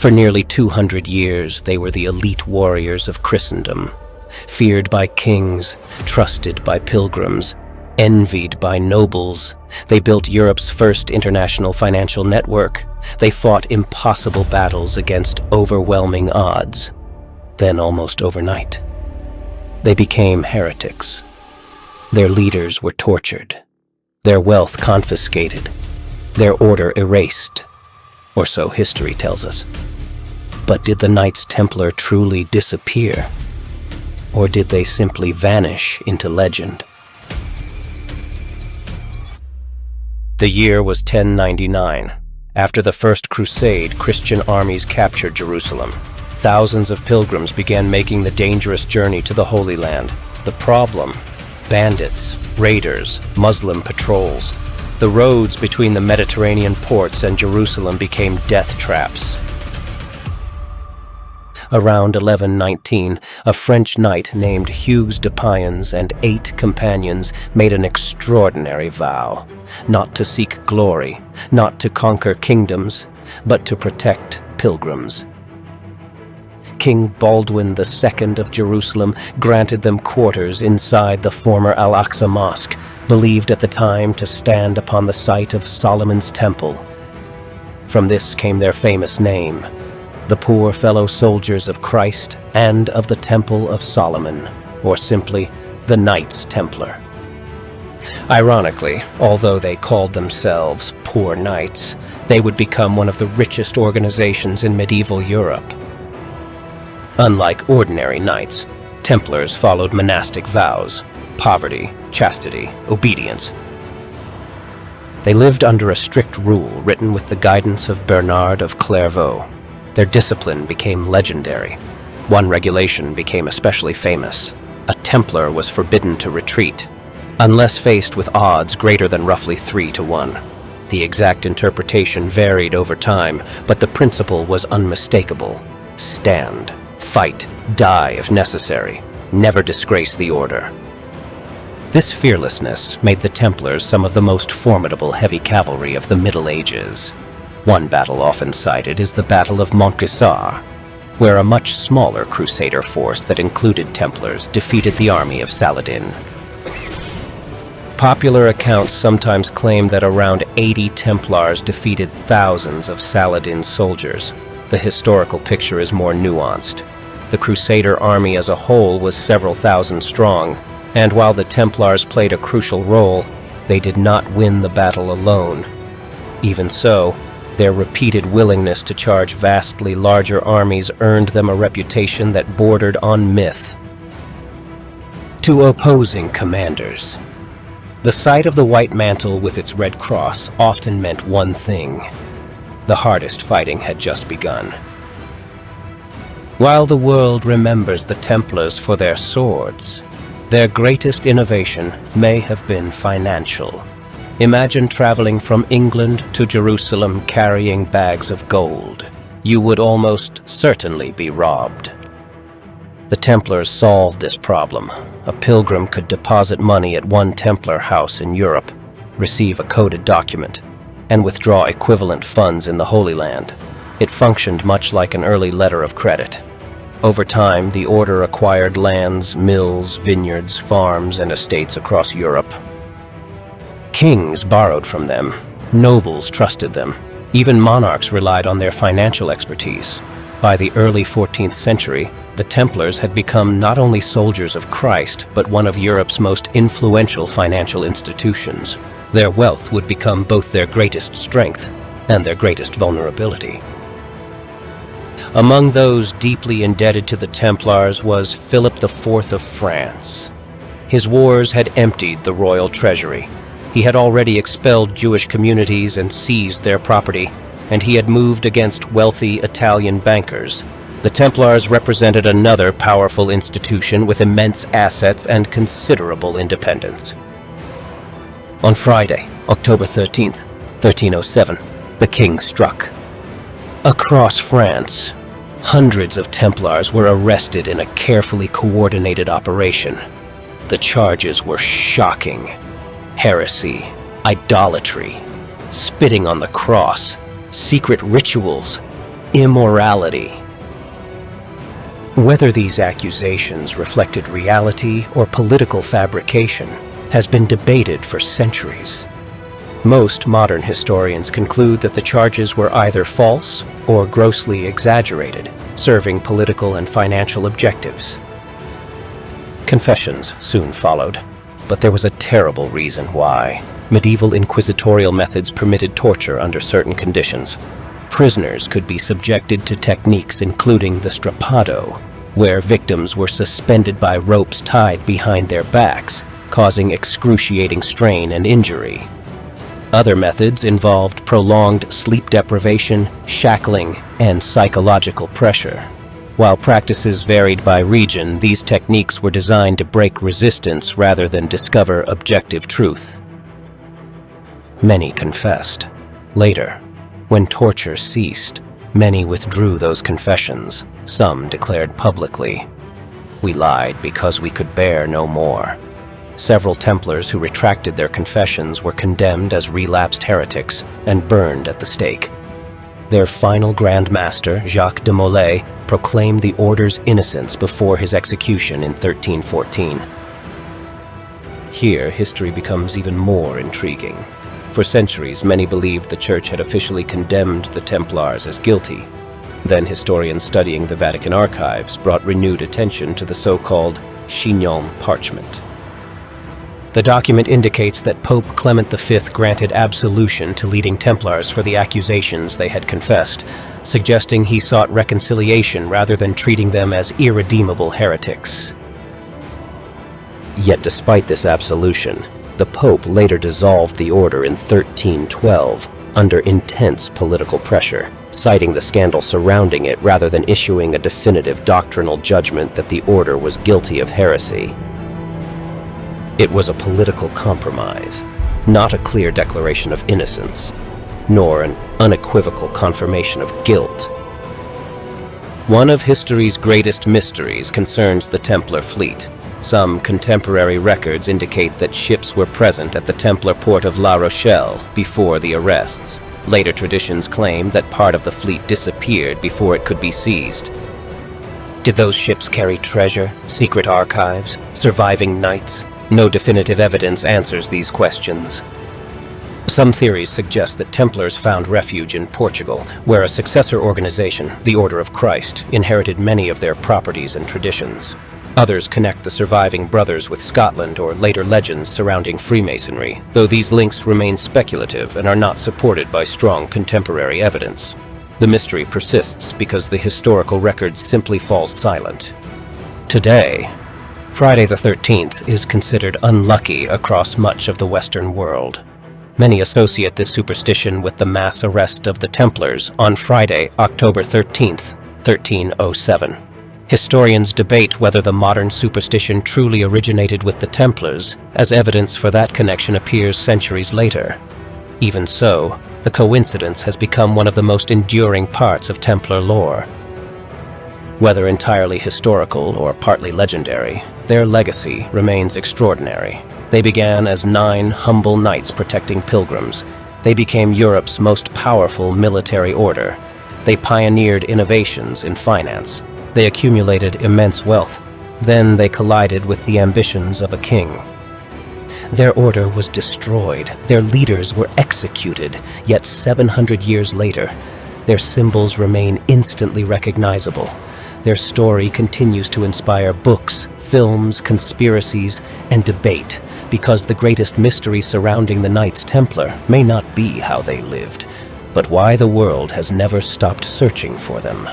For nearly 200 years, they were the elite warriors of Christendom, feared by kings, trusted by pilgrims, envied by nobles. They built Europe's first international financial network. They fought impossible battles against overwhelming odds. Then, almost overnight, they became heretics. Their leaders were tortured, their wealth confiscated, their order erased, or so history tells us. But did the Knights Templar truly disappear? Or did they simply vanish into legend? The year was 1099. After the First Crusade, Christian armies captured Jerusalem. Thousands of pilgrims began making the dangerous journey to the Holy Land. The problem? Bandits, raiders, Muslim patrols. The roads between the Mediterranean ports and Jerusalem became death traps. Around 1119, a French knight named Hugues de Payens and 8 companions made an extraordinary vow: not to seek glory, not to conquer kingdoms, but to protect pilgrims. King Baldwin II of Jerusalem granted them quarters inside the former Al-Aqsa Mosque, believed at the time to stand upon the site of Solomon's Temple. From this came their famous name, the Poor Fellow Soldiers of Christ and of the Temple of Solomon, or simply the Knights Templar. Ironically, although they called themselves Poor Knights, they would become one of the richest organizations in medieval Europe. Unlike ordinary knights, Templars followed monastic vows: poverty, chastity, obedience. They lived under a strict rule written with the guidance of Bernard of Clairvaux. Their discipline became legendary. One regulation became especially famous: a Templar was forbidden to retreat, unless faced with odds greater than roughly 3 to 1. The exact interpretation varied over time, but the principle was unmistakable: stand, fight, die if necessary, never disgrace the order. This fearlessness made the Templars some of the most formidable heavy cavalry of the Middle Ages. One battle often cited is the Battle of Montgisard, where a much smaller crusader force that included Templars defeated the army of Saladin. Popular accounts sometimes claim that around 80 Templars defeated thousands of Saladin's soldiers. The historical picture is more nuanced. The Crusader army as a whole was several thousand strong, and while the Templars played a crucial role, they did not win the battle alone. Even so, their repeated willingness to charge vastly larger armies earned them a reputation that bordered on myth. To opposing commanders. The sight of the White Mantle with its red cross often meant one thing: the hardest fighting had just begun. While the world remembers the Templars for their swords, their greatest innovation may have been financial. Imagine traveling from England to Jerusalem carrying bags of gold. You would almost certainly be robbed. The Templars solved this problem. A pilgrim could deposit money at one Templar house in Europe, receive a coded document, and withdraw equivalent funds in the Holy Land. It functioned much like an early letter of credit. Over time, the order acquired lands, mills, vineyards, farms, and estates across Europe. Kings borrowed from them. Nobles trusted them. Even monarchs relied on their financial expertise. By the early 14th century, the Templars had become not only soldiers of Christ, but one of Europe's most influential financial institutions. Their wealth would become both their greatest strength and their greatest vulnerability. Among those deeply indebted to the Templars was Philip IV of France. His wars had emptied the royal treasury. He had already expelled Jewish communities and seized their property, and he had moved against wealthy Italian bankers. The Templars represented another powerful institution with immense assets and considerable independence. On Friday, October 13th, 1307, the king struck. Across France, hundreds of Templars were arrested in a carefully coordinated operation. The charges were shocking: heresy, idolatry, spitting on the cross, secret rituals. immorality. Whether these accusations reflected reality or political fabrication has been debated for centuries. Most modern historians conclude that the charges were either false or grossly exaggerated, serving political and financial objectives. Confessions soon followed, but there was a terrible reason why. Medieval inquisitorial methods permitted torture under certain conditions. Prisoners could be subjected to techniques including the strappado, where victims were suspended by ropes tied behind their backs, causing excruciating strain and injury. Other methods involved prolonged sleep deprivation, shackling, and psychological pressure. While practices varied by region, these techniques were designed to break resistance rather than discover objective truth. Many confessed. Later, when torture ceased, many withdrew those confessions. Some declared publicly, "We lied because we could bear no more." Several Templars who retracted their confessions were condemned as relapsed heretics and burned at the stake. Their final Grand Master, Jacques de Molay, proclaimed the order's innocence before his execution in 1314. Here, history becomes even more intriguing. For centuries, many believed the Church had officially condemned the Templars as guilty. Then historians studying the Vatican archives brought renewed attention to the so-called Chinon parchment. The document indicates that Pope Clement V granted absolution to leading Templars for the accusations they had confessed, suggesting he sought reconciliation rather than treating them as irredeemable heretics. Yet despite this absolution, the Pope later dissolved the order in 1312 under intense political pressure, citing the scandal surrounding it rather than issuing a definitive doctrinal judgment that the order was guilty of heresy. It was a political compromise, not a clear declaration of innocence, nor an unequivocal confirmation of guilt. One of history's greatest mysteries concerns the Templar fleet. Some contemporary records indicate that ships were present at the Templar port of La Rochelle before the arrests. Later traditions claim that part of the fleet disappeared before it could be seized. Did those ships carry treasure, secret archives, surviving knights? No definitive evidence answers these questions. Some theories suggest that Templars found refuge in Portugal, where a successor organization, the Order of Christ, inherited many of their properties and traditions. Others connect the surviving brothers with Scotland or later legends surrounding Freemasonry, though these links remain speculative and are not supported by strong contemporary evidence. The mystery persists because the historical record simply falls silent. Today, Friday the 13th is considered unlucky across much of the Western world. Many associate this superstition with the mass arrest of the Templars on Friday, October 13th, 1307. Historians debate whether the modern superstition truly originated with the Templars, as evidence for that connection appears centuries later. Even so, the coincidence has become one of the most enduring parts of Templar lore. Whether entirely historical or partly legendary, their legacy remains extraordinary. They began as 9 humble knights protecting pilgrims. They became Europe's most powerful military order. They pioneered innovations in finance. They accumulated immense wealth. Then they collided with the ambitions of a king. Their order was destroyed. Their leaders were executed. Yet 700 years later, their symbols remain instantly recognizable. Their story continues to inspire books, films, conspiracies, and debate, because the greatest mystery surrounding the Knights Templar may not be how they lived, but why the world has never stopped searching for them.